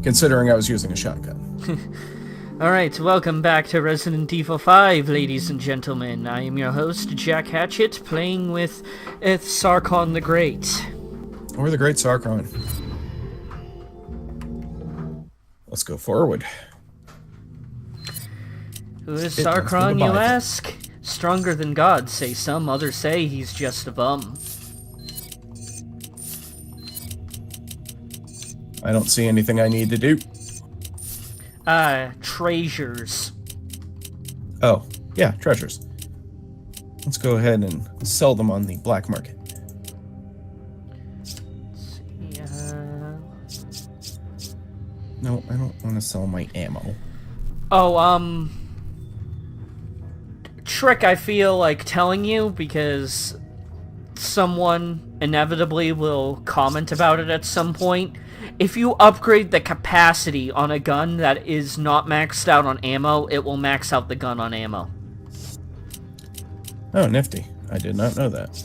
considering I was using a shotgun. Alright, welcome back to Resident Evil 5, ladies and gentlemen. I am your host, Jack Hatchett, playing with Sarkon the Great. Or the Great Sarkon. Let's go forward. Who is Sarkon, you ask? Stronger than God, say some. Others say he's just a bum. I don't see anything I need to do. Treasures. Oh, yeah, treasures. Let's go ahead and sell them on the black market. No, I don't want to sell my ammo. Oh, trick I feel like telling you because someone inevitably will comment about it at some point. If you upgrade the capacity on a gun that is not maxed out on ammo, it will max out the gun on ammo. Oh, nifty. I did not know that.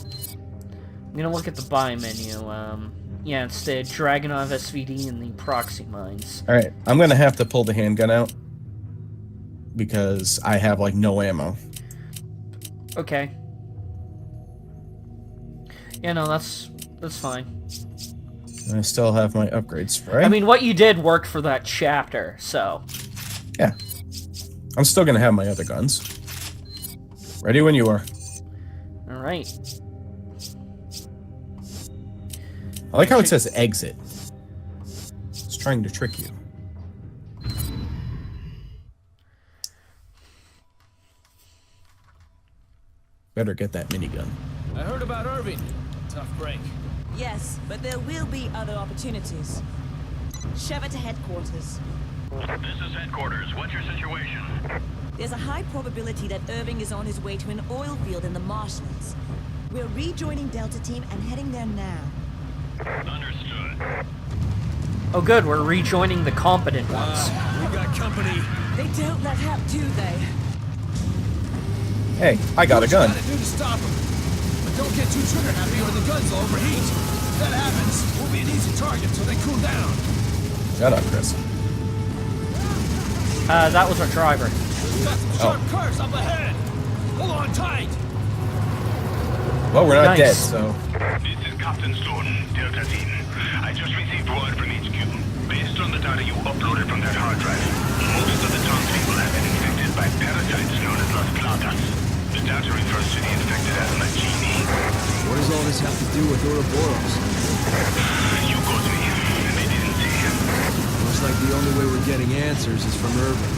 I'm gonna look at the buy menu. Yeah, it's the Dragonov SVD and the proxy mines. Alright, I'm gonna have to pull the handgun out because I have, like, no ammo. Okay. Yeah, no, that's fine. I still have my upgrades, right? I mean, what you did worked for that chapter, so... Yeah. I'm still gonna have my other guns. Ready when you are. Alright. I like how it says exit. It's trying to trick you. Better get that minigun. I heard about Irving. Tough break. Yes, but there will be other opportunities. Sheva to headquarters. This is headquarters. What's your situation? There's a high probability that Irving is on his way to an oil field in the marshlands. We're rejoining Delta Team and heading there now. Understood. Oh good, we're rejoining the competent ones. We got company. They don't let up, do they? Hey, I got a gun. What you gotta do to stop them. But don't get too trigger happy or the guns will overheat. If that happens, we'll be an easy target till they cool down. Shut up, Chris. That was our driver. Got some sharp curves up ahead. Hold on tight. Well, we're not Nice. dead, so... This is Captain Stone, Delta Team. I just received word from HQ. Based on the data you uploaded from that hard drive, most of the townspeople have been infected by parasites known as Las Plagas. The data refers to the infected as Magini. What does all this have to do with Ouroboros? You got me. They didn't see him. Looks like the only way we're getting answers is from Irving.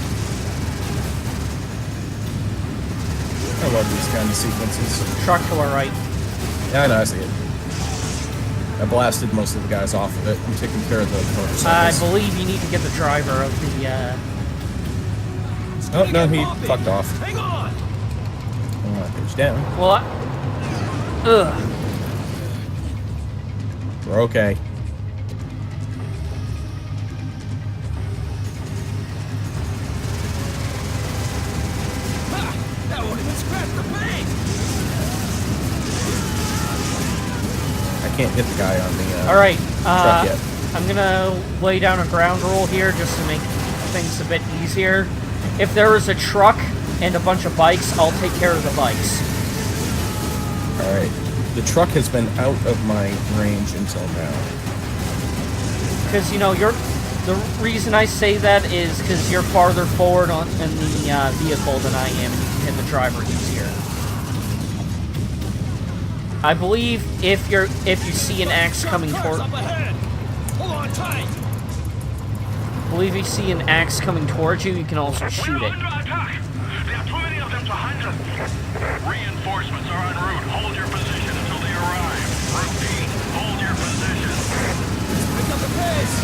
I love these kind of sequences. Truck to our right. Yeah, I know, I see it. I blasted most of the guys off of it. I'm taking care of the motorcycles. I believe you need to get the driver of the, Oh, no, he fucked off. Hang on. He's down. Well, ugh. We're okay. Ha! That won't even scratch the paint. I can't hit the guy on the Alright, truck yet. I'm gonna lay down a ground rule here just to make things a bit easier. If there is a truck and a bunch of bikes, I'll take care of the bikes. Alright. The truck has been out of my range until now. Because, you know, the reason I say that is because you're farther forward in the vehicle than I am, and you can hit the driver easier. I believe if you see an axe coming Curves toward... up ahead. Hold on tight. I believe if you see an axe coming towards you, you can also shoot it. We're under attack. There are too many of them to handle. Reinforcements are en route. Hold your position until they arrive. Repeat, hold your position. Pick up the pace.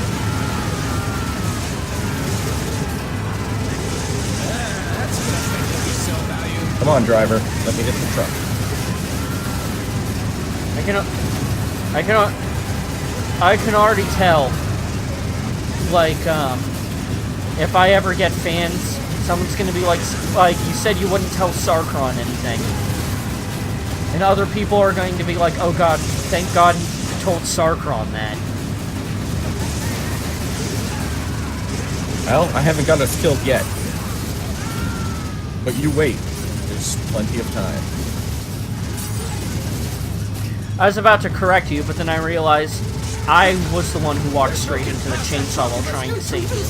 That's the best thing to resell value. Come on, driver. Let me hit the truck. I can already tell, like, if I ever get fans, someone's gonna be like, you said you wouldn't tell Sarkon anything. And other people are going to be like, oh god, thank god he told Sarkon that. Well, I haven't got us killed yet. But you wait. There's plenty of time. I was about to correct you, but then I realized I was the one who walked straight into the chainsaw while trying to save you.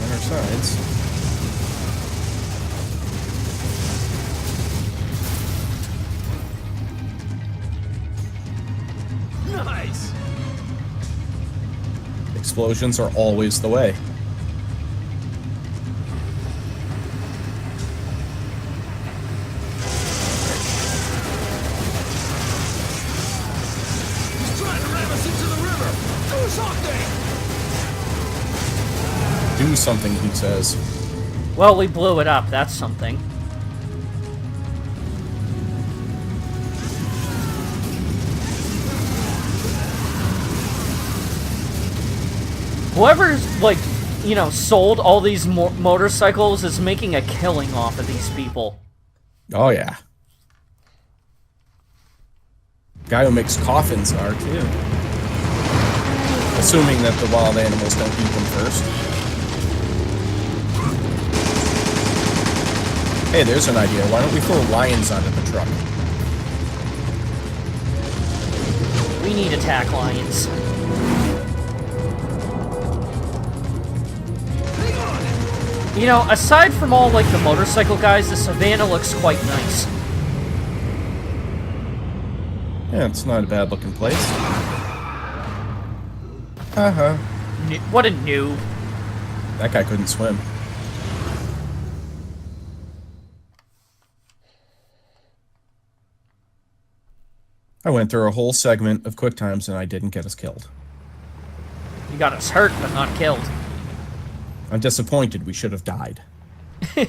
On our sides. Nice! Explosions are always the way. He's trying to ram us into the river! Do something! Do something, he says. Well, we blew it up. That's something. Whoever's, like, you know, sold all these motorcycles is making a killing off of these people. Oh, yeah. Guy who makes coffins are, too. Assuming that the wild animals don't eat them first. Hey, there's an idea. Why don't we throw lions onto the truck? We need attack lions. You know, aside from all, like, the motorcycle guys, the savannah looks quite nice. Yeah, it's not a bad looking place. Haha. What a noob. That guy couldn't swim. I went through a whole segment of quick times and I didn't get us killed. You got us hurt, but not killed. I'm disappointed. We should have died. What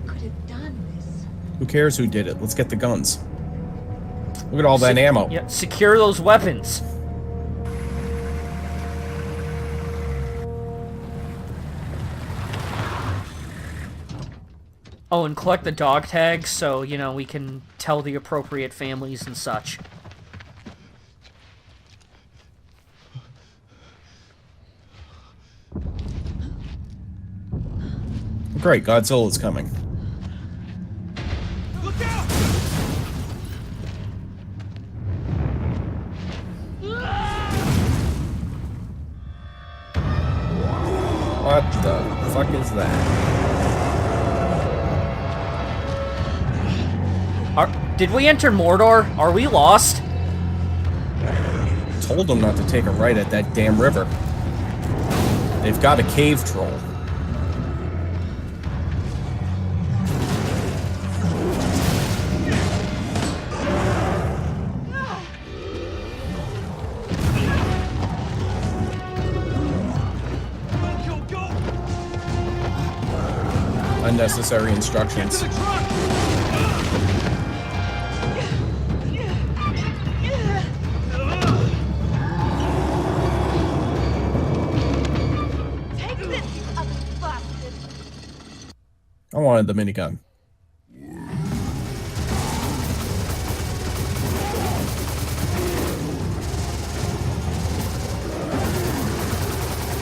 could have done this? Who cares who did it? Let's get the guns. Look at all that ammo. Yeah, secure those weapons. Oh, and collect the dog tags so, you know, we can tell the appropriate families and such. Great, Godzilla's coming. Look out! What the fuck is that? Did we enter Mordor? Are we lost? Told them not to take a right at that damn river. They've got a cave troll. Unnecessary instructions. To the truck! Take this, you other bastard! I wanted the minigun.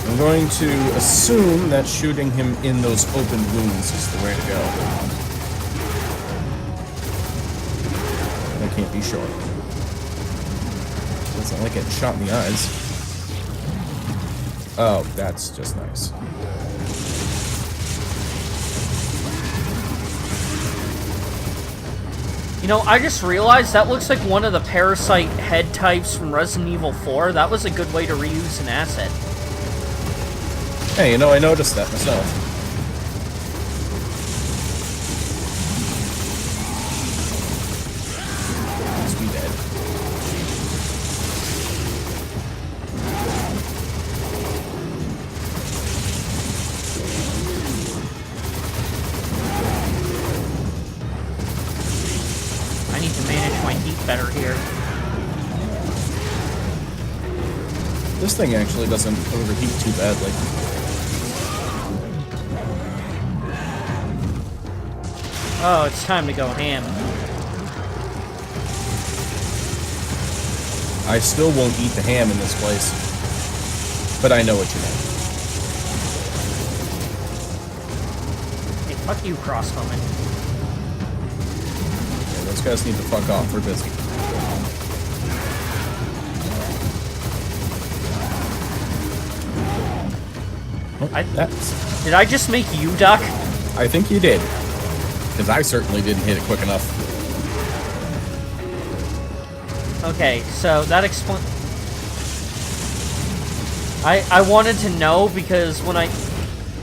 I'm going to assume that shooting him in those open wounds is the way to go. I can't be sure. Doesn't like getting shot in the eyes. Oh, that's just nice. You know, I just realized that looks like one of the parasite head types from Resident Evil 4. That was a good way to reuse an asset. Hey, you know, I noticed that myself. Must be dead. I need to manage my heat better here. This thing actually doesn't overheat too badly. Oh, it's time to go ham. I still won't eat the ham in this place. But I know what you meant. Hey, fuck you, crossbowman. Yeah, those guys need to fuck off. We're busy. Did I just make you duck? I think you did. Because I certainly didn't hit it quick enough. Okay, so that explains... I wanted to know because when I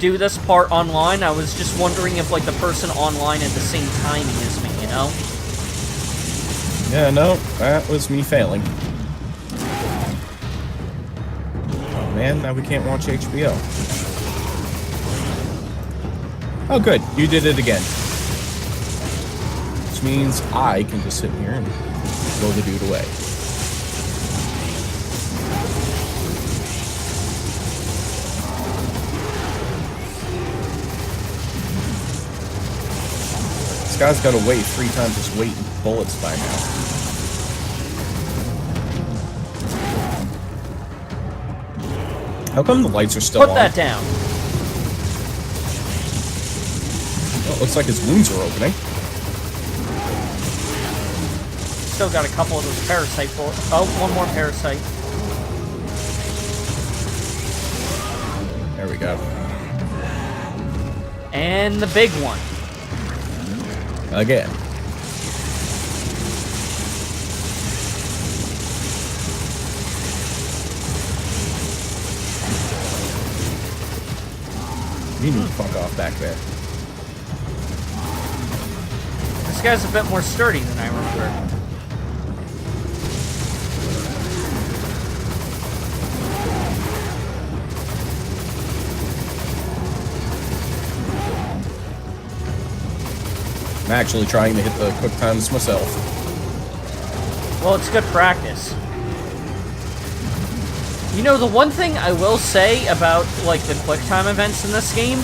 do this part online, I was just wondering if, like, the person online had the same timing as me, you know? Yeah, no, that was me failing. Oh man, now we can't watch HBO. Oh good, you did it again. Which means I can just sit here and blow the dude away. This guy's got to weigh 3 times his weight in bullets by now. How come the lights are still on? Put that down. Well, it looks like his wounds are opening. Still got a couple of those parasite bullets. Oh, one more parasite. There we go. And the big one. Again. You need to fuck off back there. This guy's a bit more sturdy than I remember. I'm actually trying to hit the quick times myself. Well, it's good practice. You know, the one thing I will say about, like, the quick time events in this game,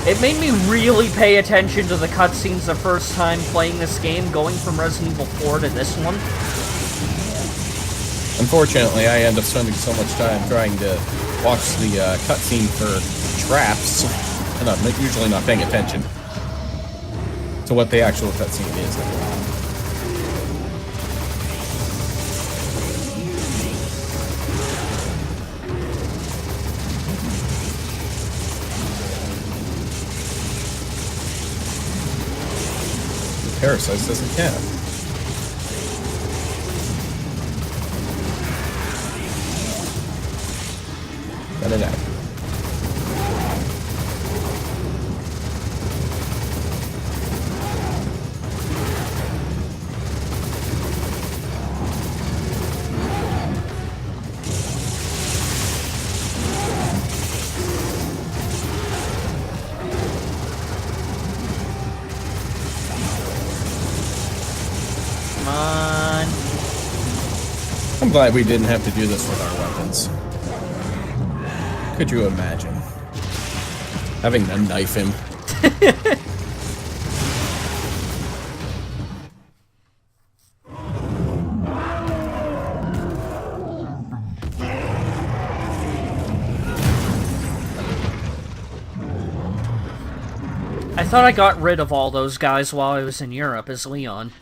it made me really pay attention to the cutscenes the first time playing this game, going from Resident Evil 4 to this one. Unfortunately, I end up spending so much time trying to watch the cutscene for traps, and I'm usually not paying attention to what the actual cutscene is. The parasite doesn't count. Got it out. Come on. I'm glad we didn't have to do this with our weapons. Could you imagine? Having to knife him. I thought I got rid of all those guys while I was in Europe as Leon.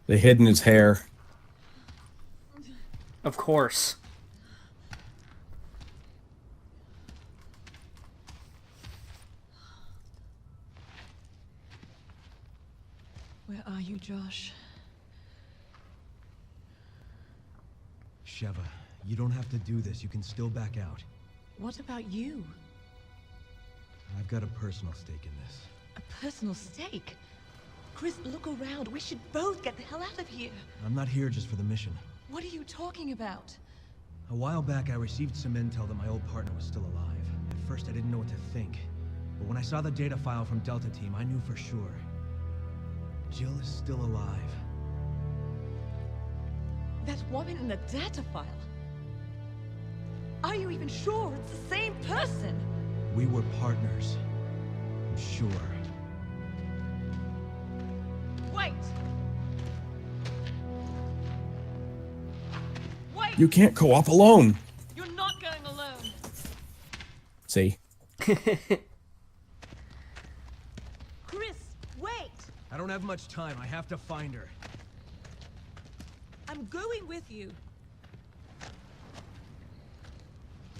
They hid in his hair. Of course. Where are you, Josh? Sheva, you don't have to do this. You can still back out. What about you? I've got a personal stake in this. A personal stake? Chris, look around. We should both get the hell out of here. I'm not here just for the mission. What are you talking about? A while back, I received some intel that my old partner was still alive. At first, I didn't know what to think. But when I saw the data file from Delta Team, I knew for sure. Jill is still alive. That woman in the data file? Are you even sure it's the same person? We were partners. sure. Wait! Wait! You can't co-op alone. You're not going alone. See? Chris, wait! I don't have much time. I have to find her. I'm going with you.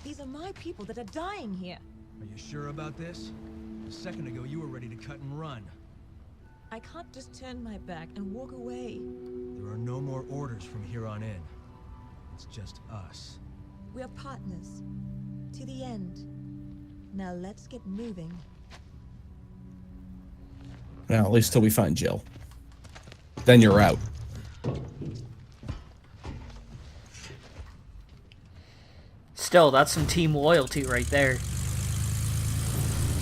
These are my people that are dying here. Are you sure about this? A second ago, you were ready to cut and run. I can't just turn my back and walk away. There are no more orders from here on in. It's just us. We are partners. To the end. Now let's get moving. Well, at least till we find Jill. Then you're out. Still, that's some team loyalty right there.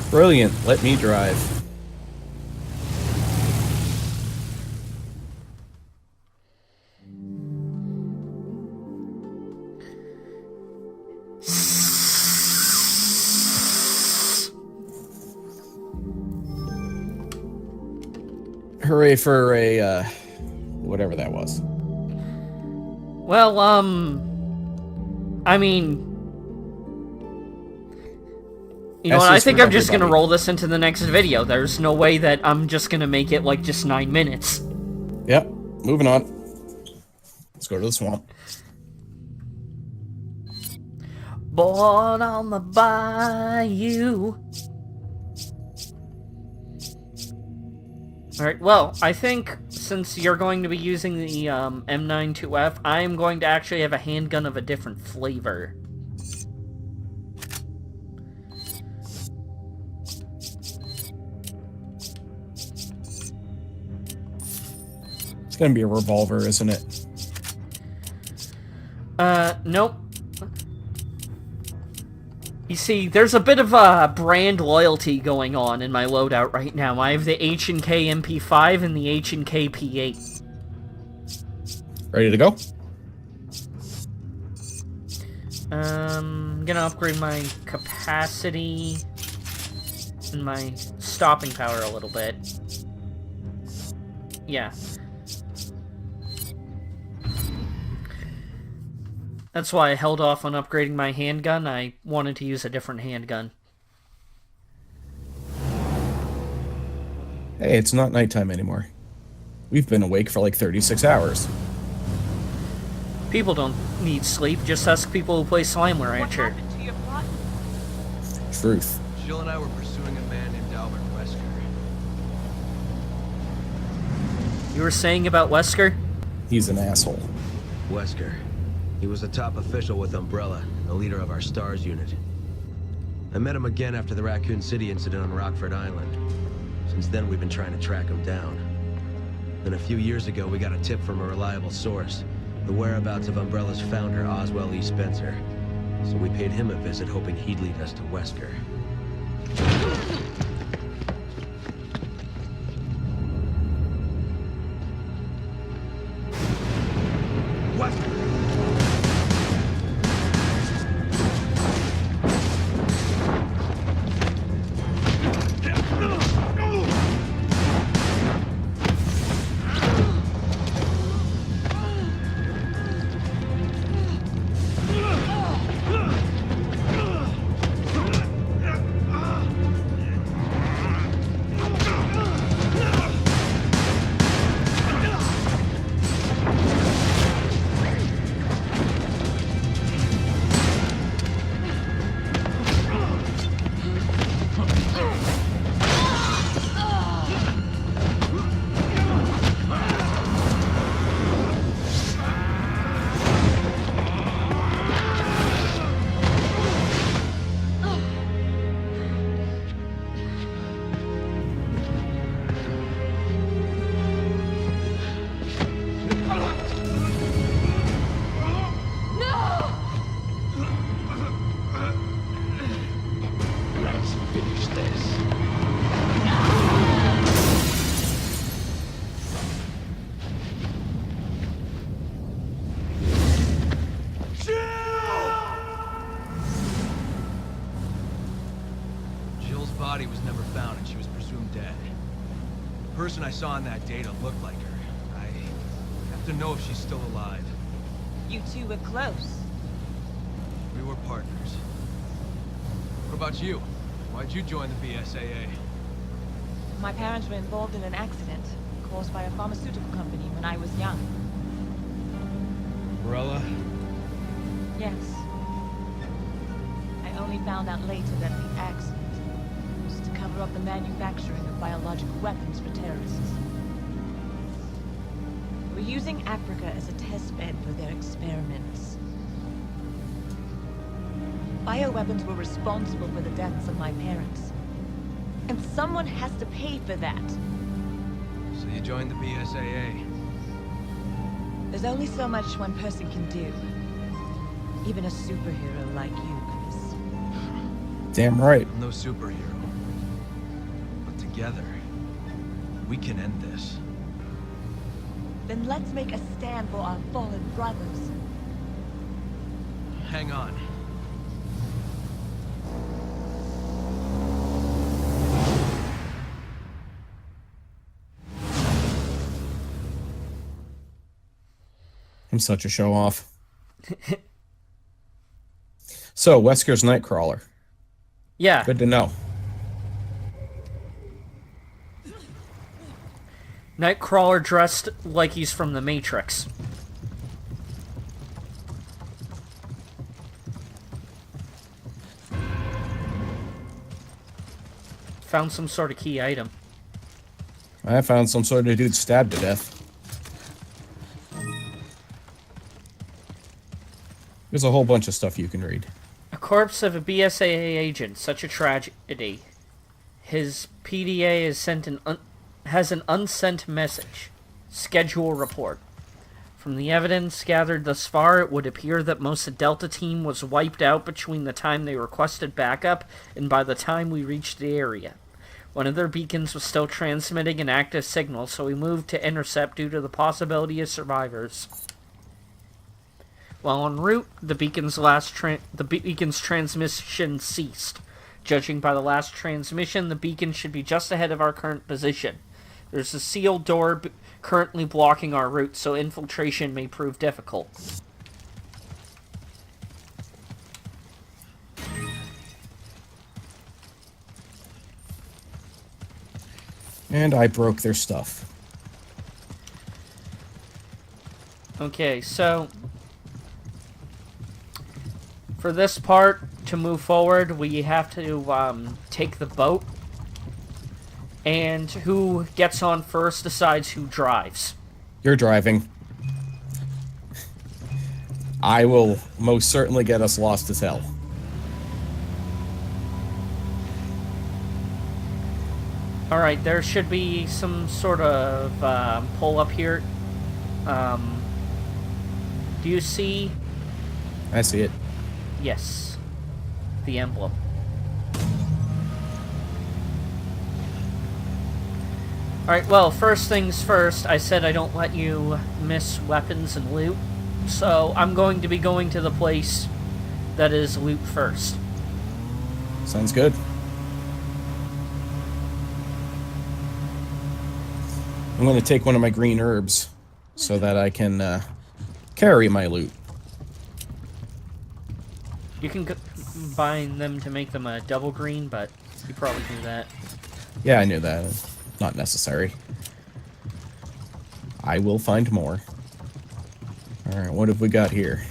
Brilliant. Let me drive. Hooray for a, whatever that was. Well, I mean... You know what, I think I'm just gonna roll this into the next video. There's no way that I'm just gonna make it, like, just 9 minutes. Yep. Moving on. Let's go to the swamp. Born on the bayou. Alright, well, I think since you're going to be using the M92F, I'm going to actually have a handgun of a different flavor. It's gonna be a revolver, isn't it? Nope. You see, there's a bit of brand loyalty going on in my loadout right now. I have the H&K MP5 and the H&K P8. Ready to go? I'm gonna upgrade my capacity and my stopping power a little bit. Yeah. That's why I held off on upgrading my handgun. I wanted to use a different handgun. Hey, it's not nighttime anymore. We've been awake for like 36 hours. People don't need sleep. Just ask people who play Slime Rancher. What happened to your partner? Truth. Jill and I were pursuing a man named Albert Wesker. You were saying about Wesker? He's an asshole. Wesker. He was a top official with Umbrella, the leader of our STARS unit. I met him again after the Raccoon City incident on Rockford Island. Since then, we've been trying to track him down. Then a few years ago, we got a tip from a reliable source, the whereabouts of Umbrella's founder, Oswell E. Spencer. So we paid him a visit, hoping he'd lead us to Wesker. dead. The person I saw in that data looked like her. I have to know if she's still alive. You two were close. We were partners. What about you? Why'd you join the BSAA? My parents were involved in an accident caused by a pharmaceutical company when I was young. Umbrella? Yes. I only found out later that the accident was to cover up the manufacturing of biological weapons for terrorists. They were using Africa as a test bed for their experiments. Bioweapons were responsible for the deaths of my parents. And someone has to pay for that. So you joined the BSAA? There's only so much one person can do. Even a superhero like you, Chris. Damn right. I'm no superhero. But together, we can end this. Then let's make a stand for our fallen brothers. Hang on. I'm such a show-off. So, Wesker's Nightcrawler. Yeah. Good to know. Nightcrawler dressed like he's from the Matrix. Found some sort of key item. I found some sort of dude stabbed to death. There's a whole bunch of stuff you can read. A corpse of a BSAA agent. Such a tragedy. His PDA has an unsent message. Schedule report. From the evidence gathered thus far, it would appear that most of Delta Team was wiped out between the time they requested backup and by the time we reached the area. One of their beacons was still transmitting an active signal, so we moved to intercept due to the possibility of survivors. While en route, the beacon's transmission ceased. Judging by the last transmission, the beacon should be just ahead of our current position. There's a sealed door currently blocking our route, so infiltration may prove difficult. And I broke their stuff. Okay, so for this part, to move forward, we have to take the boat. And who gets on first decides who drives. You're driving. I will most certainly get us lost as hell. Alright, there should be some sort of pull up here. Do you see? I see it. Yes. The emblem. Alright, well, first things first, I said I don't let you miss weapons and loot. So, I'm going to be going to the place that is loot first. Sounds good. I'm going to take one of my green herbs so that I can carry my loot. You can combine them to make them a double green, but you probably knew that. Yeah, I knew that. Not necessary. I will find more. Alright, what have we got here?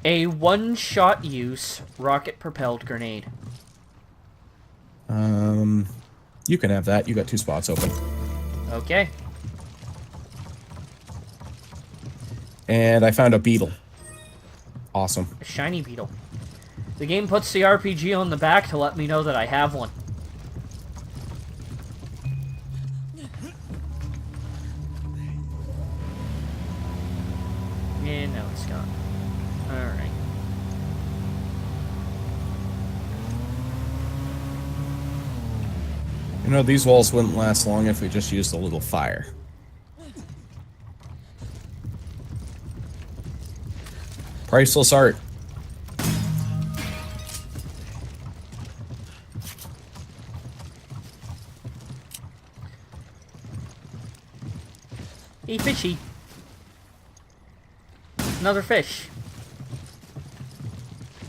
A one-shot use rocket-propelled grenade. You can have that. You got 2 spots open. Okay. And I found a beetle. Awesome. A shiny beetle. The game puts the RPG on the back to let me know that I have one. And now it's gone. Alright. You know, these walls wouldn't last long if we just used a little fire. Priceless art. Hey, fishy. Another fish.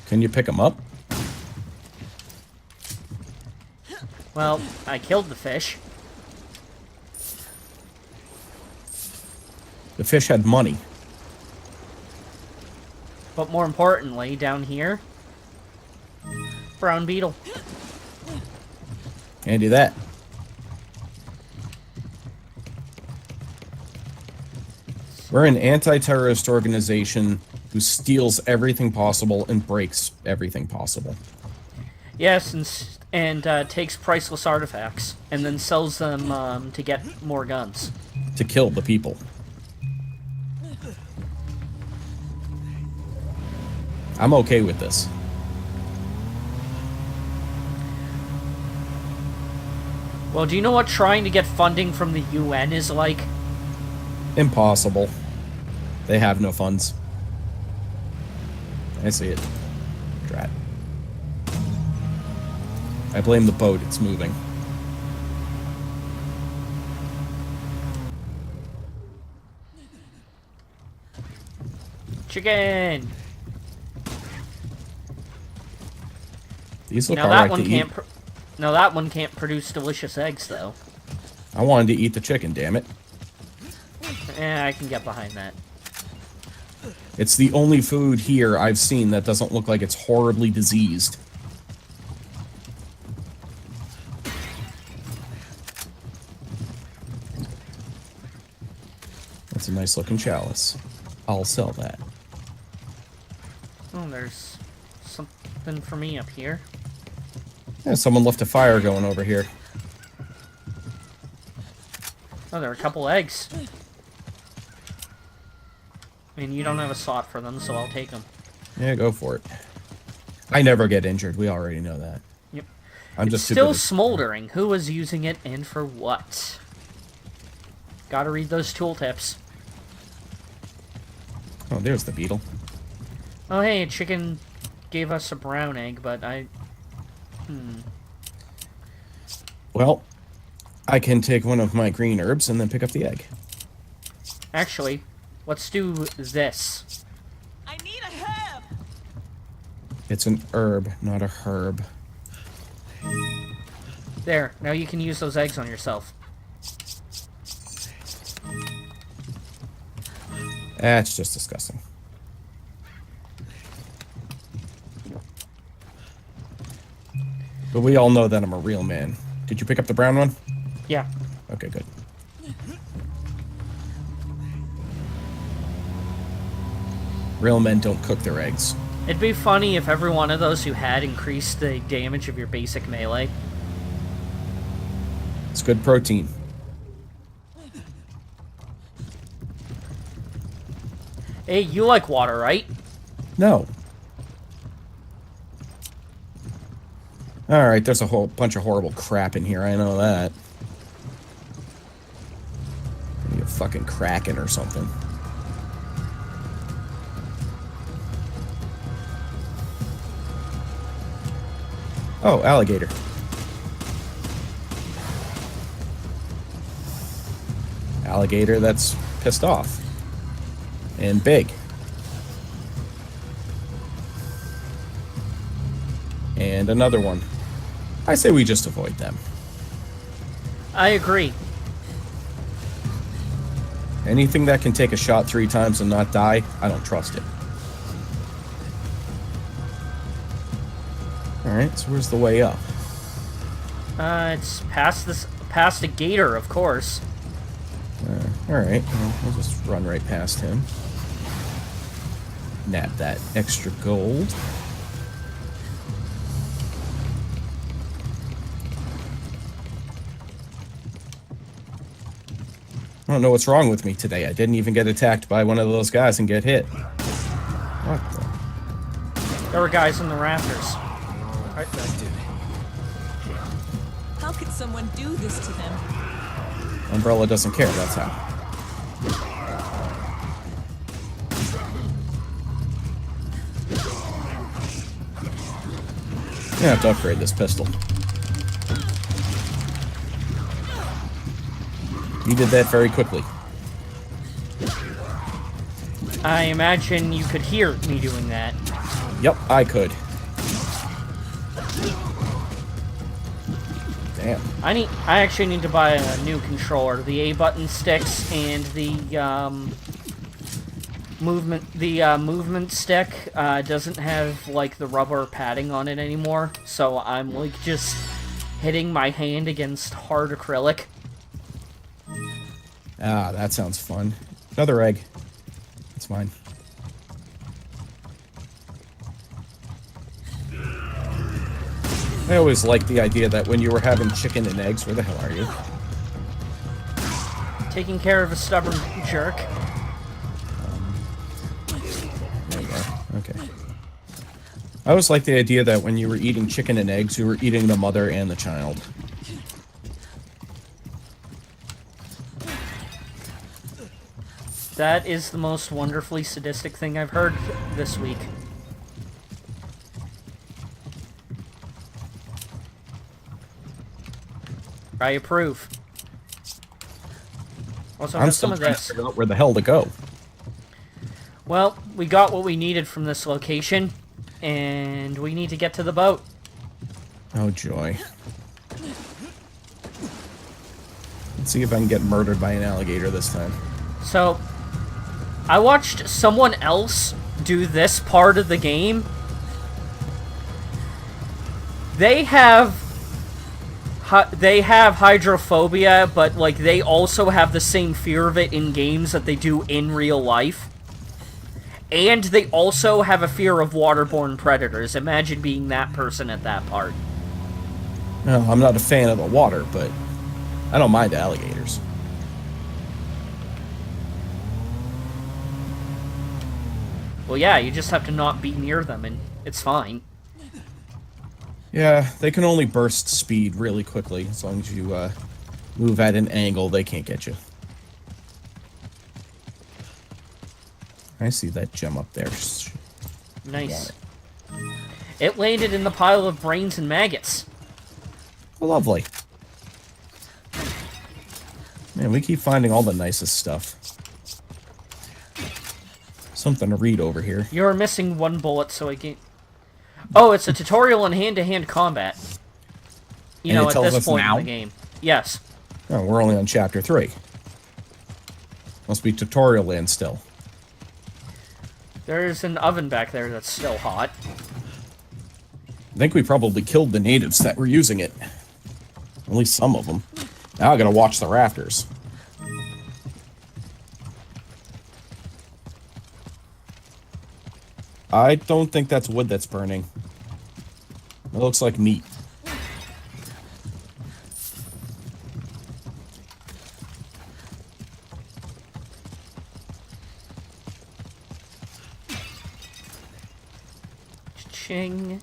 Can you pick them up? Well, I killed the fish. The fish had money. But more importantly, down here, brown beetle. Can't do that. We're an anti-terrorist organization who steals everything possible and breaks everything possible. Yes, and takes priceless artifacts and then sells them to get more guns. To kill the people. I'm okay with this. Well, do you know what trying to get funding from the UN is like? Impossible. They have no funds. I see it. Drat. I blame the boat, it's moving. Chicken! These look Now alright that to one eat. can't. Now that one can't produce delicious eggs, though. I wanted to eat the chicken, damn it. I can get behind that. It's the only food here I've seen that doesn't look like it's horribly diseased. That's a nice looking chalice. I'll sell that. Oh, there's something for me up here. Yeah, someone left a fire going over here. Oh, there are a couple eggs. I mean, you don't have a slot for them, so I'll take them. Yeah, go for it. I never get injured. We already know that. Yep. I'm It's just still stupid. smoldering. Who was using it and for what? Gotta read those tooltips. Oh, there's the beetle. Oh, hey, a chicken gave us a brown egg, but Well, I can take one of my green herbs and then pick up the egg. Actually, let's do this. I need a herb. It's an herb, not a herb. There, now you can use those eggs on yourself. That's just disgusting. But we all know that I'm a real man. Did you pick up the brown one? Yeah. Okay, good. Real men don't cook their eggs. It'd be funny if every one of those you had increased the damage of your basic melee. It's good protein. Hey, you like water, right? No. Alright, there's a whole bunch of horrible crap in here, I know that. Maybe a fucking kraken or something. Oh, alligator. Alligator that's pissed off. And big. And another one. I say we just avoid them. I agree. Anything that can take a shot 3 times and not die, I don't trust it. Alright, so where's the way up? It's past a gator, of course. Alright, well, we'll just run right past him. Nab that extra gold. I don't know what's wrong with me today. I didn't even get attacked by one of those guys and get hit. What the? There were guys in the rafters. How could someone do this to them? Umbrella doesn't care, that's how. I'm gonna have to upgrade this pistol. You did that very quickly. I imagine you could hear me doing that. Yep, I could. Damn. I actually need to buy a new controller. The A button sticks and the movement stick doesn't have like the rubber padding on it anymore, so I'm like just hitting my hand against hard acrylic. Ah, that sounds fun. Another egg. That's mine. I always liked the idea that when you were having chicken and eggs, where the hell are you? Taking care of a stubborn jerk. There you are. Okay. I always liked the idea that when you were eating chicken and eggs, you were eating the mother and the child. That is the most wonderfully sadistic thing I've heard this week. I approve. Also, I I'm have still some of trying to this. figure out where the hell to go. Well, we got what we needed from this location, and we need to get to the boat. Oh, joy. Let's see if I can get murdered by an alligator this time. So, I watched someone else do this part of the game. They have hydrophobia, but like they also have the same fear of it in games that they do in real life. And they also have a fear of waterborne predators. Imagine being that person at that part. No, I'm not a fan of the water, but I don't mind alligators. Well, yeah, you just have to not be near them, and it's fine. Yeah, they can only burst speed really quickly. As long as you move at an angle, they can't get you. I see that gem up there. Nice. It landed in the pile of brains and maggots. Lovely. Man, we keep finding all the nicest stuff. Something to read over here. You're missing one bullet, so I can't... Oh, it's a tutorial on hand-to-hand combat. You And know, it at tells this us point now? in the game. Yes. Oh, we're only on chapter 3. Must be tutorial land still. There's an oven back there that's still hot. I think we probably killed the natives that were using it. At least some of them. Now I gotta watch the rafters. I don't think that's wood that's burning. It looks like meat. Ching.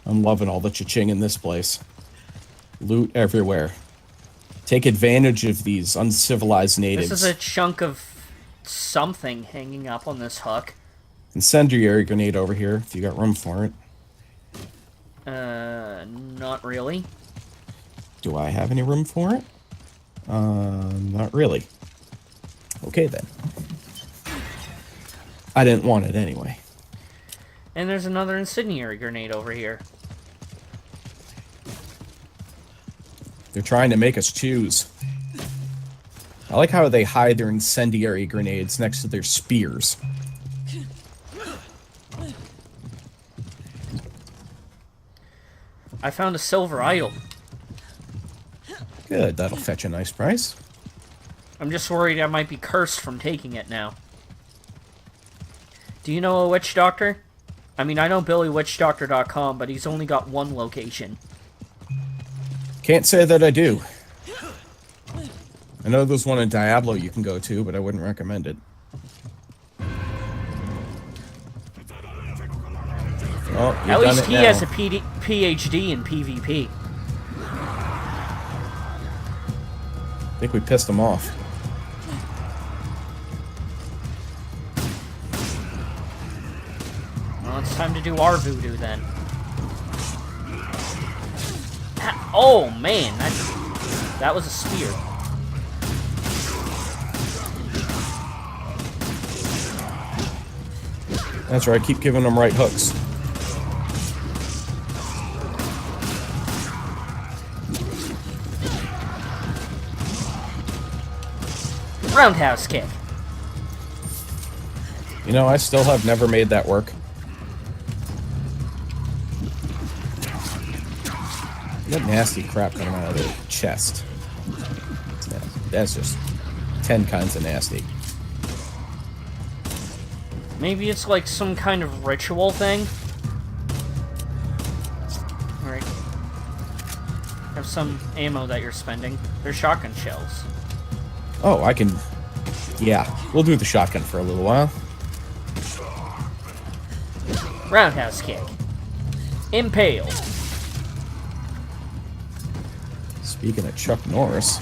I'm loving all the cha-ching in this place. Loot everywhere. Take advantage of these uncivilized natives. This is a chunk of something hanging up on this hook. Incendiary grenade over here, if you got room for it. Not really. Do I have any room for it? Not really. Okay, then. I didn't want it anyway. And there's another incendiary grenade over here. They're trying to make us choose. I like how they hide their incendiary grenades next to their spears. I found a silver idol. Good, that'll fetch a nice price. I'm just worried I might be cursed from taking it now. Do you know a witch doctor? I mean, I know BillyWitchDoctor.com, but he's only got one location. Can't say that I do. I know there's one in Diablo you can go to, but I wouldn't recommend it. Oh, At least he has a PhD in PvP. I think we pissed him off. Well, it's time to do our voodoo then. Oh man, that was a spear. That's right, keep giving them right hooks. Roundhouse kick. You know, I still have never made that work. That nasty crap coming out of their chest. That's just 10 kinds of nasty. Maybe it's like some kind of ritual thing. Alright. Have some ammo that you're spending. They're shotgun shells. Oh, I can... Yeah, we'll do the shotgun for a little while. Roundhouse kick. Impale. Speaking of Chuck Norris.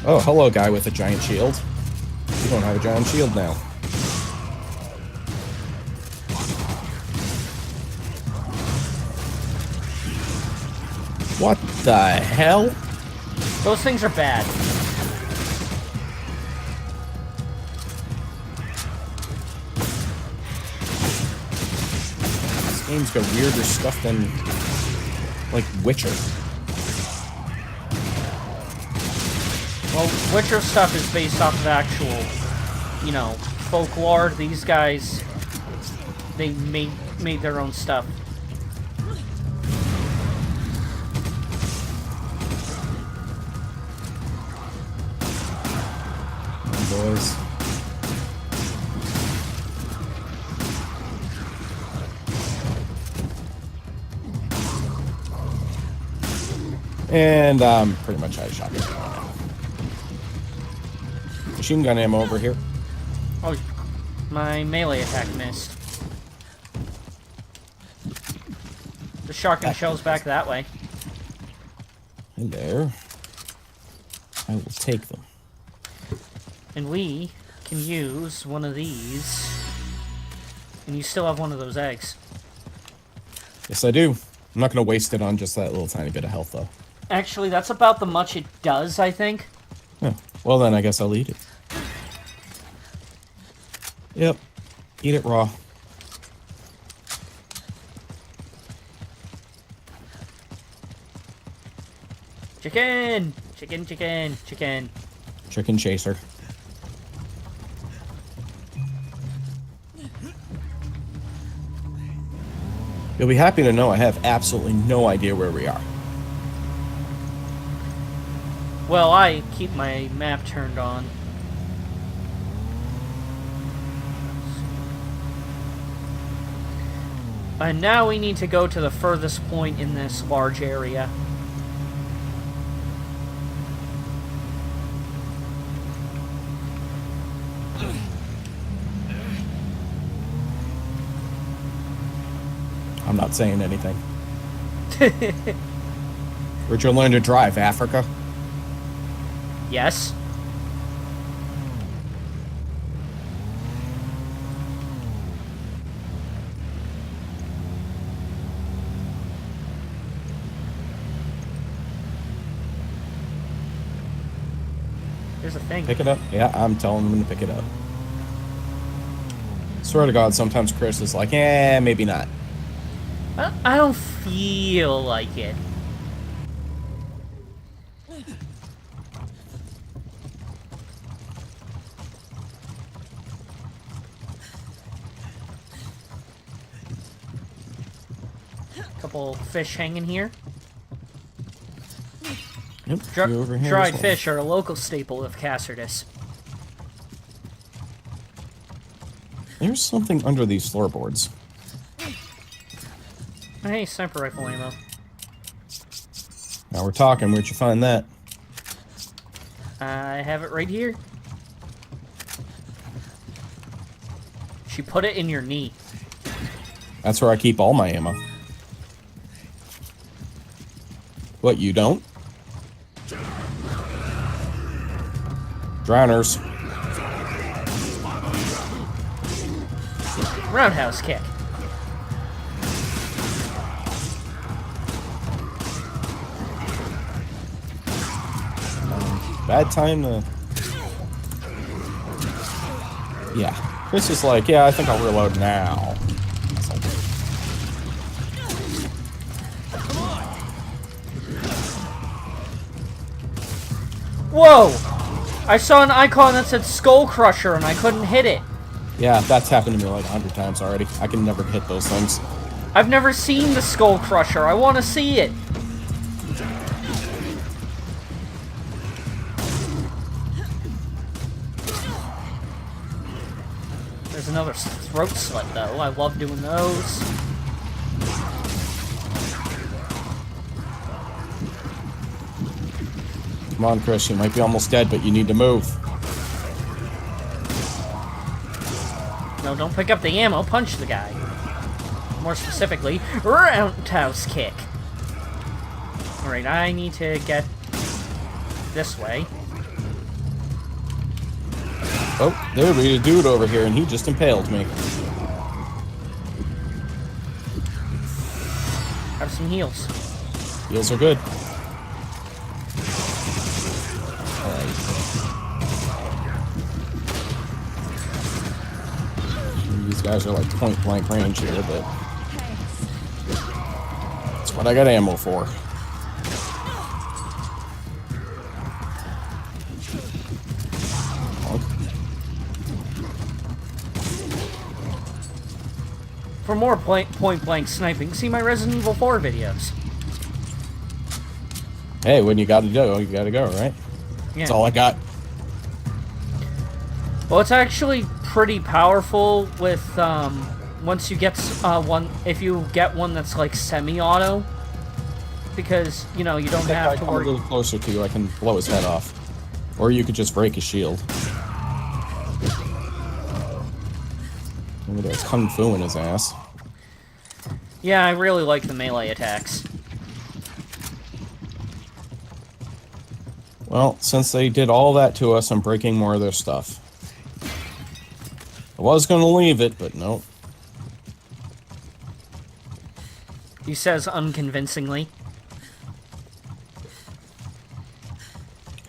Oh, hello, guy with a giant shield. You don't have a giant shield now. What the hell? Those things are bad. This game's got weirder stuff than, like, Witcher. Well, Witcher stuff is based off of actual, you know, folklore. These guys, they made their own stuff. Boys. And pretty much out of shotgun ammo. Machine gun ammo over here. Oh, my melee attack missed. The shotgun shell's back that way. And there. I will take them. And we can use one of these. And you still have one of those eggs. Yes, I do. I'm not going to waste it on just that little tiny bit of health, though. Actually, that's about the much it does, I think. Yeah. Well, then I guess I'll eat it. Yep. Eat it raw. Chicken! Chicken, chicken, chicken. Chicken chaser. You'll be happy to know I have absolutely no idea where we are. Well, I keep my map turned on. And now we need to go to the furthest point in this large area. I'm not saying anything. Where'd you learn to drive, Africa? Yes. There's a thing. Pick it up? Yeah, I'm telling them to pick it up. Swear to God, sometimes Chris is like, maybe not. I don't feel like it. Couple fish hanging here. Yep, you over here Dried as well. fish are a local staple of Cassardis. There's something under these floorboards. Hey, sniper rifle ammo. Now we're talking. Where'd you find that? I have it right here. She put it in your knee. That's where I keep all my ammo. What, you don't? Drowners. Roundhouse kick. Bad time to... Yeah. Chris is like, yeah, I think I'll reload now. Whoa! I saw an icon that said Skull Crusher and I couldn't hit it. Yeah, that's happened to me like 100 times already. I can never hit those things. I've never seen the Skull Crusher. I want to see it. There's another throat slit, though. I love doing those. Come on, Chris, you might be almost dead, but you need to move. No, don't pick up the ammo. Punch the guy. More specifically, roundhouse kick. Alright, I need to get this way. Oh, there'd be a dude over here, and he just impaled me. Have some heals. Heals are good. These guys are like point blank range here, but that's what I got ammo for. For more point blank sniping, see my Resident Evil 4 videos. Hey, when you gotta go, right? Yeah. That's all I got. Well, it's actually pretty powerful with, once you get, if you get one that's, like, semi-auto. Because, you know, you don't have to If I come a worry. little closer to you, I can blow his head off. Or you could just break his shield. Look at that, it's kung fu in his ass. Yeah, I really like the melee attacks. Well, since they did all that to us, I'm breaking more of their stuff. I was gonna leave it, but no. He says unconvincingly.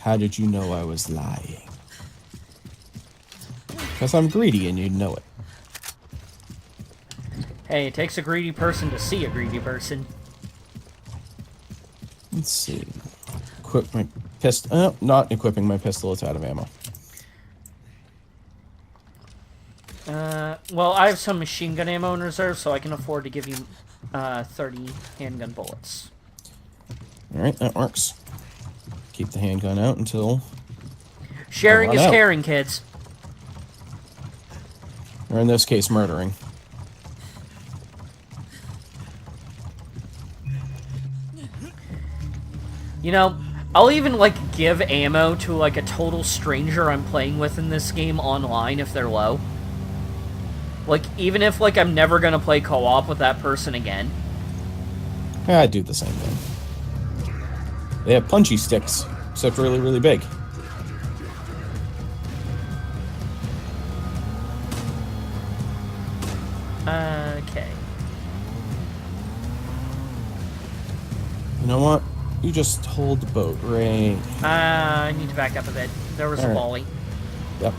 How did you know I was lying? Because I'm greedy and you'd know it. Hey, it takes a greedy person to see a greedy person. Let's see. Equip my pistol. Oh, not equipping my pistol. It's out of ammo. Well, I have some machine gun ammo in reserve, so I can afford to give you 30 handgun bullets. Alright, that works. Keep the handgun out until... Sharing is out. caring, kids. Or in this case, murdering. You know, I'll even, like, give ammo to, like, a total stranger I'm playing with in this game online if they're low. Like, even if, like, I'm never gonna play co-op with that person again. Yeah, I do the same thing. They have punchy sticks, except really, really big. Okay. You know what? You just hold the boat right. I need to back up a bit. There was a Alright. volley. Yep.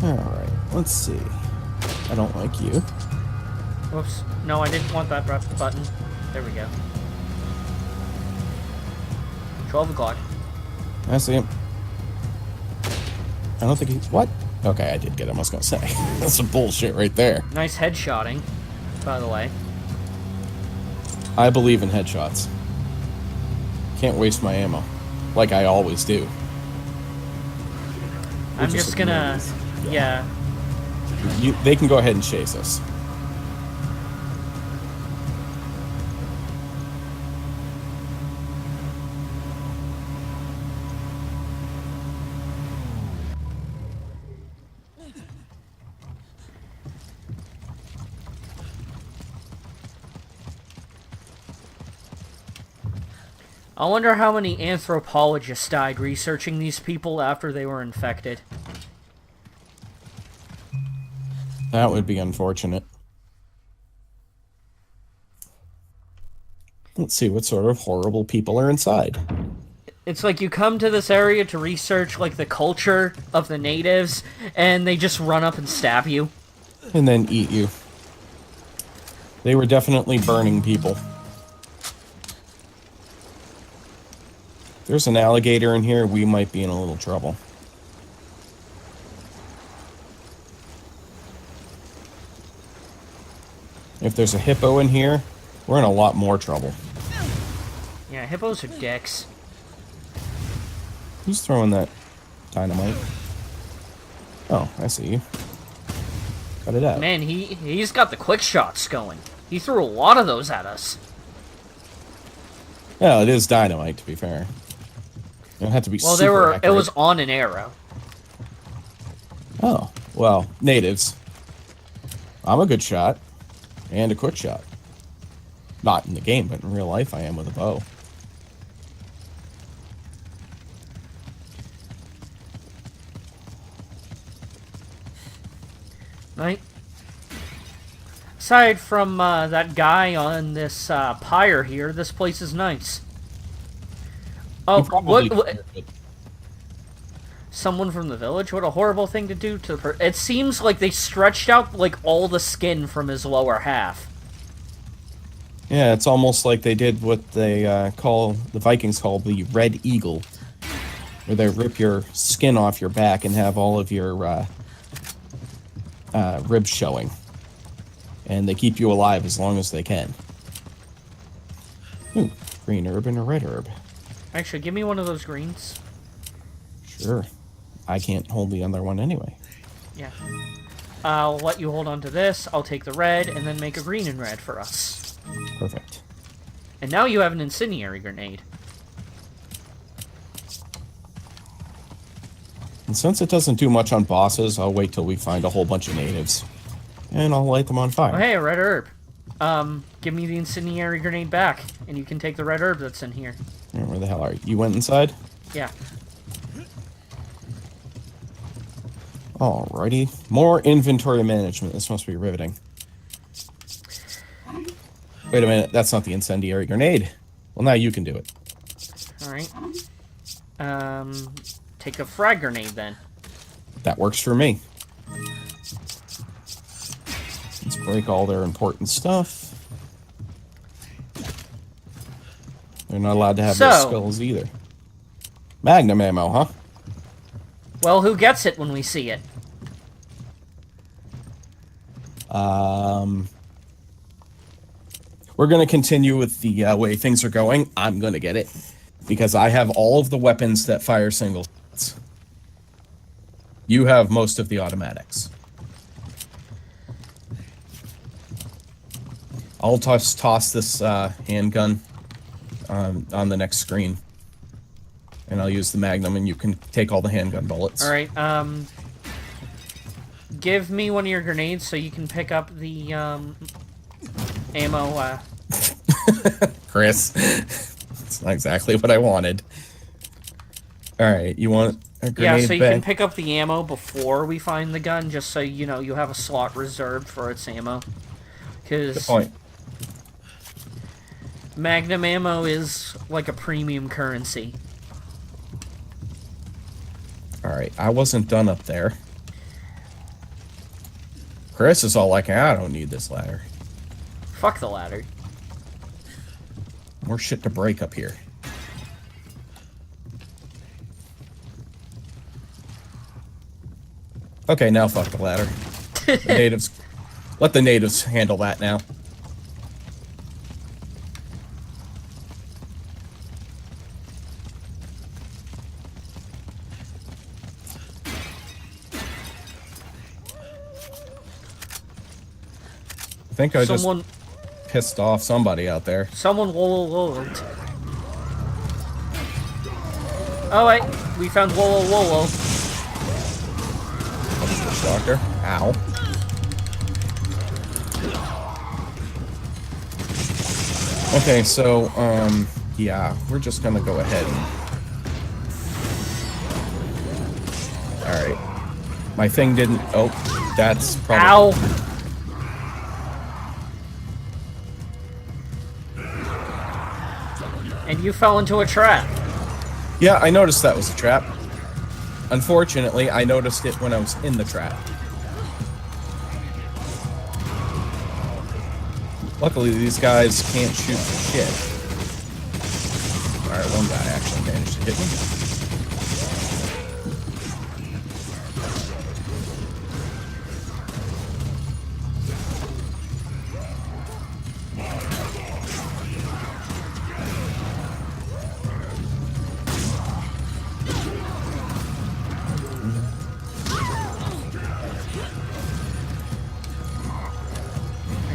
Alright, let's see. I don't like you. Whoops. No, I didn't want that button. There we go. 12 o'clock. I see him. I don't think he's... What? Okay, I did get him, I was gonna say. That's some bullshit right there. Nice headshotting, by the way. I believe in headshots. Can't waste my ammo. Like I always do. I'm just gonna... Yeah. They can go ahead and chase us. I wonder how many anthropologists died researching these people after they were infected. That would be unfortunate. Let's see what sort of horrible people are inside. It's like you come to this area to research, like, the culture of the natives, and they just run up and stab you. And then eat you. They were definitely burning people. If there's an alligator in here, we might be in a little trouble. If there's a hippo in here, we're in a lot more trouble. Yeah, hippos are dicks. Who's throwing that dynamite? Oh, I see you. Cut it out. Man, he's got the quick shots going. He threw a lot of those at us. Yeah, it is dynamite, to be fair. It had to be Well, super accurate. it was on an arrow. Oh, well, natives. I'm a good shot. And a quick shot. Not in the game, but in real life I am with a bow. Right? Aside from that guy on this pyre here, this place is nice. Oh, You probably what? Someone from the village? What a horrible thing to do to the It seems like they stretched out, like, all the skin from his lower half. Yeah, it's almost like they did what they the Vikings call the Red Eagle. Where they rip your skin off your back and have all of your ribs showing. And they keep you alive as long as they can. Ooh, green herb and a red herb. Actually, give me one of those greens. Sure. I can't hold the other one anyway. Yeah. I'll let you hold on to this, I'll take the red, and then make a green and red for us. Perfect. And now you have an incendiary grenade. And since it doesn't do much on bosses, I'll wait till we find a whole bunch of natives. And I'll light them on fire. Oh, hey, a red herb. Give me the incendiary grenade back, and you can take the red herb that's in here. Where the hell are you? You went inside? Yeah. Alrighty. More inventory management. This must be riveting. Wait a minute. That's not the incendiary grenade. Well, now you can do it. Alright. Take a frag grenade, then. That works for me. Let's break all their important stuff. They're not allowed to have those skulls either. Magnum ammo, huh? Well, who gets it when we see it? We're going to continue with the way things are going. I'm going to get it. Because I have all of the weapons that fire single shots. You have most of the automatics. I'll toss this handgun on the next screen. And I'll use the Magnum, and you can take all the handgun bullets. Alright, give me one of your grenades so you can pick up the, ammo, Chris. That's not exactly what I wanted. Alright, you want a grenade Yeah, so you back? can pick up the ammo before we find the gun, just so, you know, you have a slot reserved for its ammo. Good Because point. Magnum ammo is like a premium currency. Alright, I wasn't done up there. Chris is all like, I don't need this ladder. Fuck the ladder. More shit to break up here. Okay, now fuck the ladder. The natives... Let the natives handle that now. I think I just pissed off somebody out there. Someone whoa. Oh wait, we found whoa. Doctor. Ow. Okay, so, yeah, we're just gonna go ahead and... Alright. My thing didn't... Oh, that's probably... Ow! And you fell into a trap. Yeah, I noticed that was a trap. Unfortunately, I noticed it when I was in the trap. Luckily, these guys can't shoot for shit. Alright, one guy actually managed to hit me.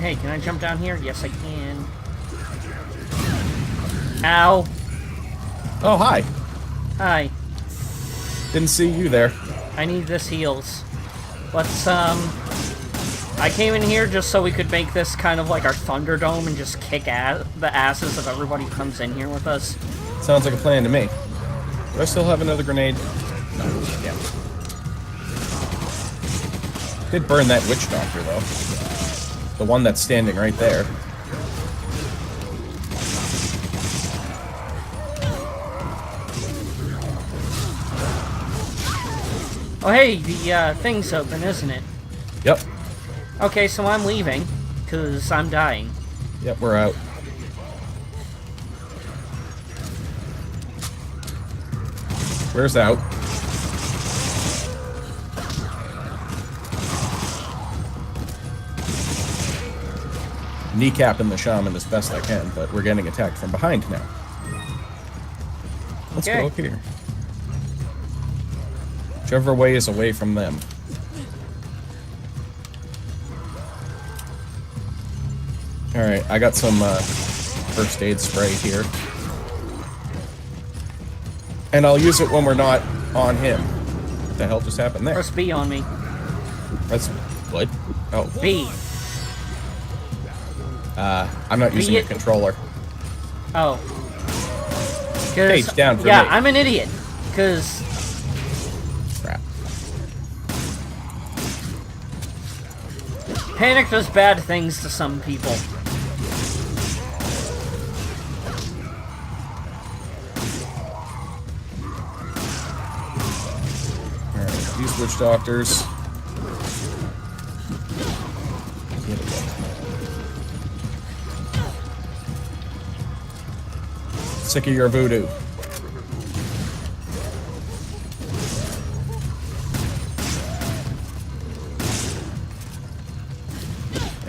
Hey, can I jump down here? Yes, I can. Ow. Oh, hi. Hi. Didn't see you there. I need this heals. Let's, I came in here just so we could make this kind of like our Thunderdome and just kick the asses of everybody who comes in here with us. Sounds like a plan to me. Do I still have another grenade? No. Yeah. Did burn that witch doctor, though. The one that's standing right there. Oh hey, the thing's open, isn't it? Yep. Okay, so I'm leaving, because I'm dying. Yep, we're out. Where's out? Kneecapping the shaman as best I can, but we're getting attacked from behind now. Let's go up here. Whichever way is away from them. Alright, I got some first aid spray here. And I'll use it when we're not on him. What the hell just happened there? Press B on me. That's what? Oh. B. I'm not using a controller. Oh. Page down for yeah, me. I'm an idiot. Because... Crap. Panic does bad things to some people. Alright, these witch doctors. Sick of your voodoo.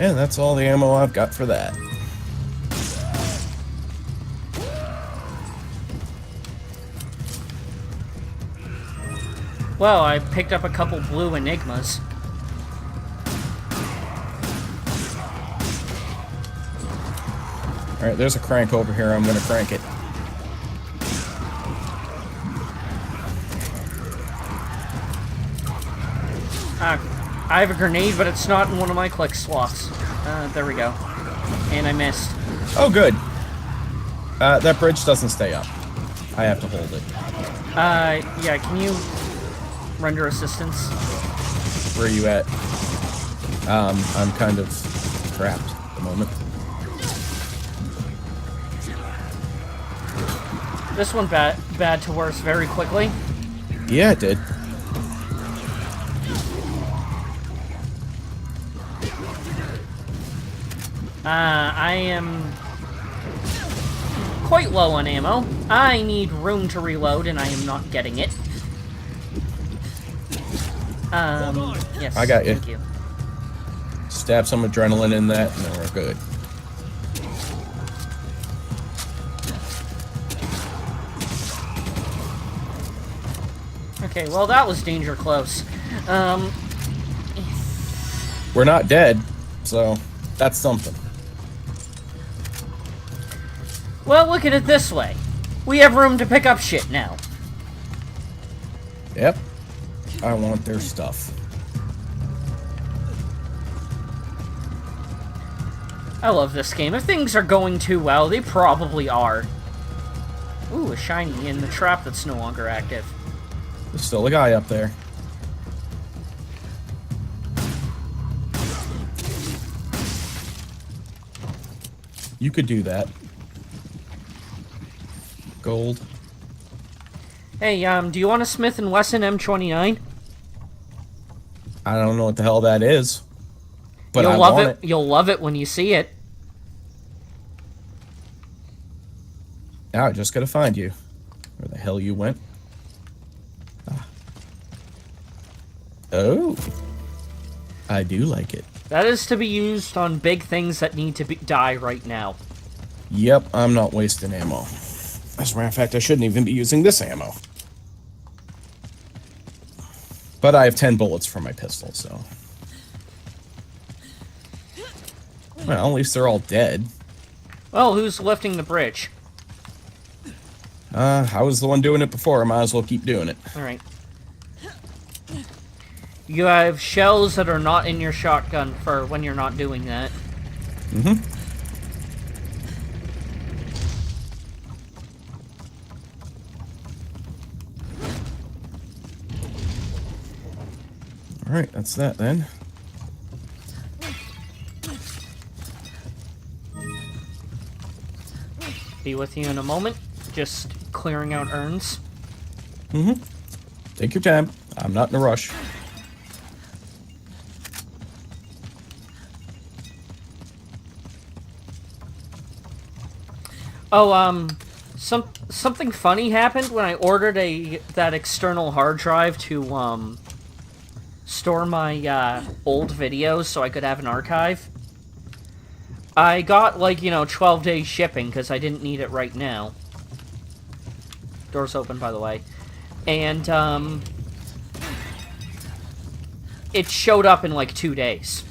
And that's all the ammo I've got for that. Well, I picked up a couple blue enigmas. Alright, there's a crank over here. I'm gonna crank it. I have a grenade, but it's not in one of my click slots. There we go. And I missed. Oh, good. That bridge doesn't stay up. I have to hold it. Yeah, can you render assistance? Where are you at? I'm kind of trapped at the moment. This one bad to worse very quickly. Yeah, it did. I am quite low on ammo. I need room to reload, and I am not getting it. Yes. I got you. Thank you. Stab some adrenaline in that, and then we're good. Okay, well, that was danger close. We're not dead, so that's something. Well, look at it this way. We have room to pick up shit now. Yep. I want their stuff. I love this game. If things are going too well, they probably are. Ooh, a shiny in the trap that's no longer active. There's still a guy up there. You could do that. gold. Hey, do you want a Smith & Wesson M29? I don't know what the hell that is. But You'll I love want it. You'll love it when you see it. Now I just gotta find you. Where the hell you went? Ah. Oh. I do like it. That is to be used on big things that need to die right now. Yep, I'm not wasting ammo. As a matter of fact, I shouldn't even be using this ammo. But I have 10 bullets for my pistol, so... Well, at least they're all dead. Well, who's lifting the bridge? I was the one doing it before. I might as well keep doing it. Alright. You have shells that are not in your shotgun for when you're not doing that. Mm-hmm. Alright, that's that then. Be with you in a moment. Just clearing out urns. Mm-hmm. Take your time. I'm not in a rush. Oh, something funny happened when I ordered that external hard drive to, store my, old videos so I could have an archive. I got, like, 12 days shipping because I didn't need it right now. Door's open, by the way. And, it showed up in, like, 2 days.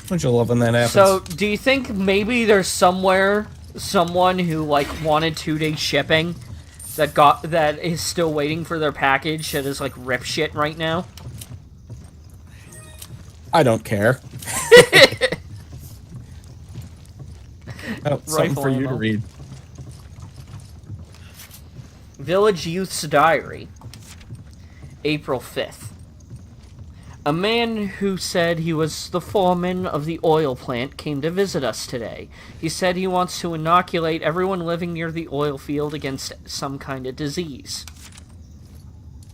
Don't you love when that happens? So, do you think maybe there's somewhere someone who, like, wanted 2 days shipping that is still waiting for their package that is, like, rip shit right now? I don't care. Oh, something for you to read. Village Youth's Diary, April 5th. A man who said he was the foreman of the oil plant came to visit us today. He said he wants to inoculate everyone living near the oil field against some kind of disease.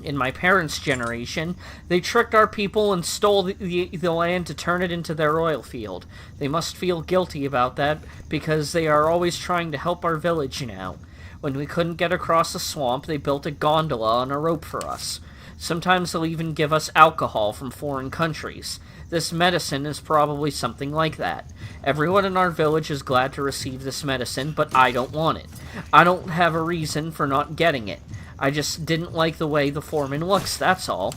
In my parents' generation, they tricked our people and stole the land to turn it into their oil field. They must feel guilty about that because they are always trying to help our village now. When we couldn't get across the swamp, they built a gondola on a rope for us. Sometimes they'll even give us alcohol from foreign countries. This medicine is probably something like that. Everyone in our village is glad to receive this medicine, but I don't want it. I don't have a reason for not getting it. I just didn't like the way the foreman looks, that's all.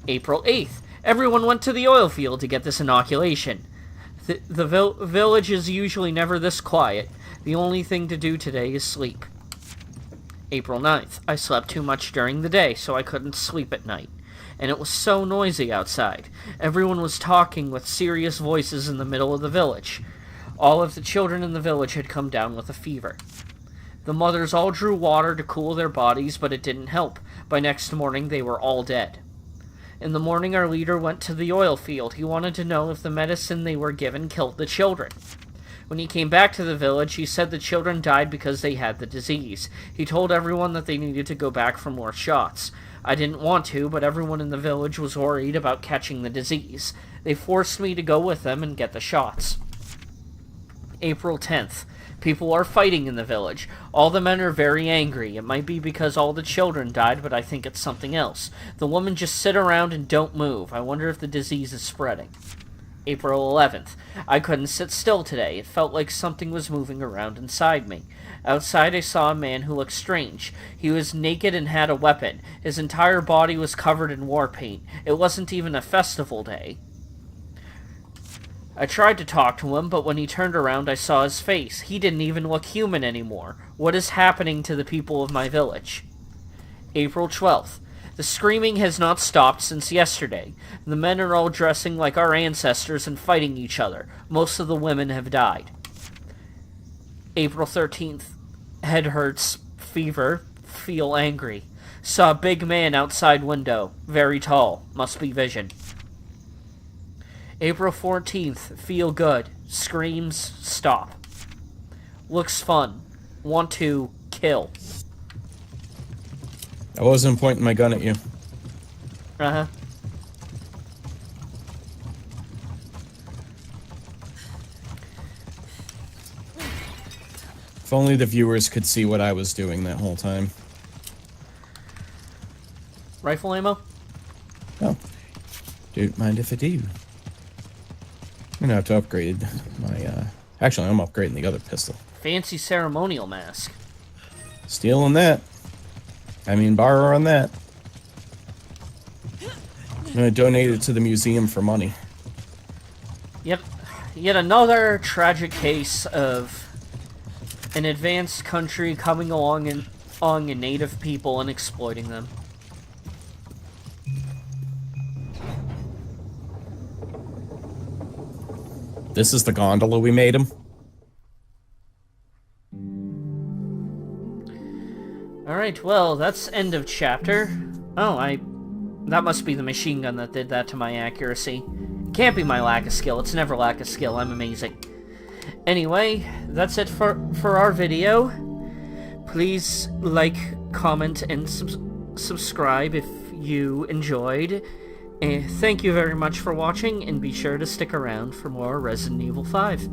April 8th. Everyone went to the oil field to get this inoculation. The village is usually never this quiet. The only thing to do today is sleep. April 9th. I slept too much during the day, so I couldn't sleep at night. And it was so noisy outside. Everyone was talking with serious voices in the middle of the village. All of the children in the village had come down with a fever. The mothers all drew water to cool their bodies, but it didn't help. By next morning, they were all dead. In the morning, our leader went to the oil field. He wanted to know if the medicine they were given killed the children. When he came back to the village, he said the children died because they had the disease. He told everyone that they needed to go back for more shots. I didn't want to, but everyone in the village was worried about catching the disease. They forced me to go with them and get the shots. April 10th. People are fighting in the village. All the men are very angry. It might be because all the children died, but I think it's something else. The women just sit around and don't move. I wonder if the disease is spreading. April 11th. I couldn't sit still today. It felt like something was moving around inside me. Outside I saw a man who looked strange. He was naked and had a weapon. His entire body was covered in war paint. It wasn't even a festival day. I tried to talk to him, but when he turned around I saw his face. He didn't even look human anymore. What is happening to the people of my village? April 12th. The screaming has not stopped since yesterday. The men are all dressing like our ancestors and fighting each other. Most of the women have died. April 13th. Head hurts, fever, feel angry. Saw a big man outside window. Very tall. Must be vision. April 14th. Feel good. Screams, stop. Looks fun. want to kill. I wasn't pointing my gun at you. Uh-huh. If only the viewers could see what I was doing that whole time. Rifle ammo? Oh. Don't mind if I do. I'm gonna have to upgrade my, Actually, I'm upgrading the other pistol. Fancy ceremonial mask. Stealing that. I mean, borrowing that. I'm gonna donate it to the museum for money. Yep. Yet another tragic case of an advanced country coming along and on native people and exploiting them. This is the gondola we made him. Alright, well, that's end of chapter. Oh, that must be the machine gun that did that to my accuracy. It can't be my lack of skill. It's never lack of skill. I'm amazing. Anyway, that's it for our video. Please like, comment, and subscribe if you enjoyed. And thank you very much for watching, and be sure to stick around for more Resident Evil 5.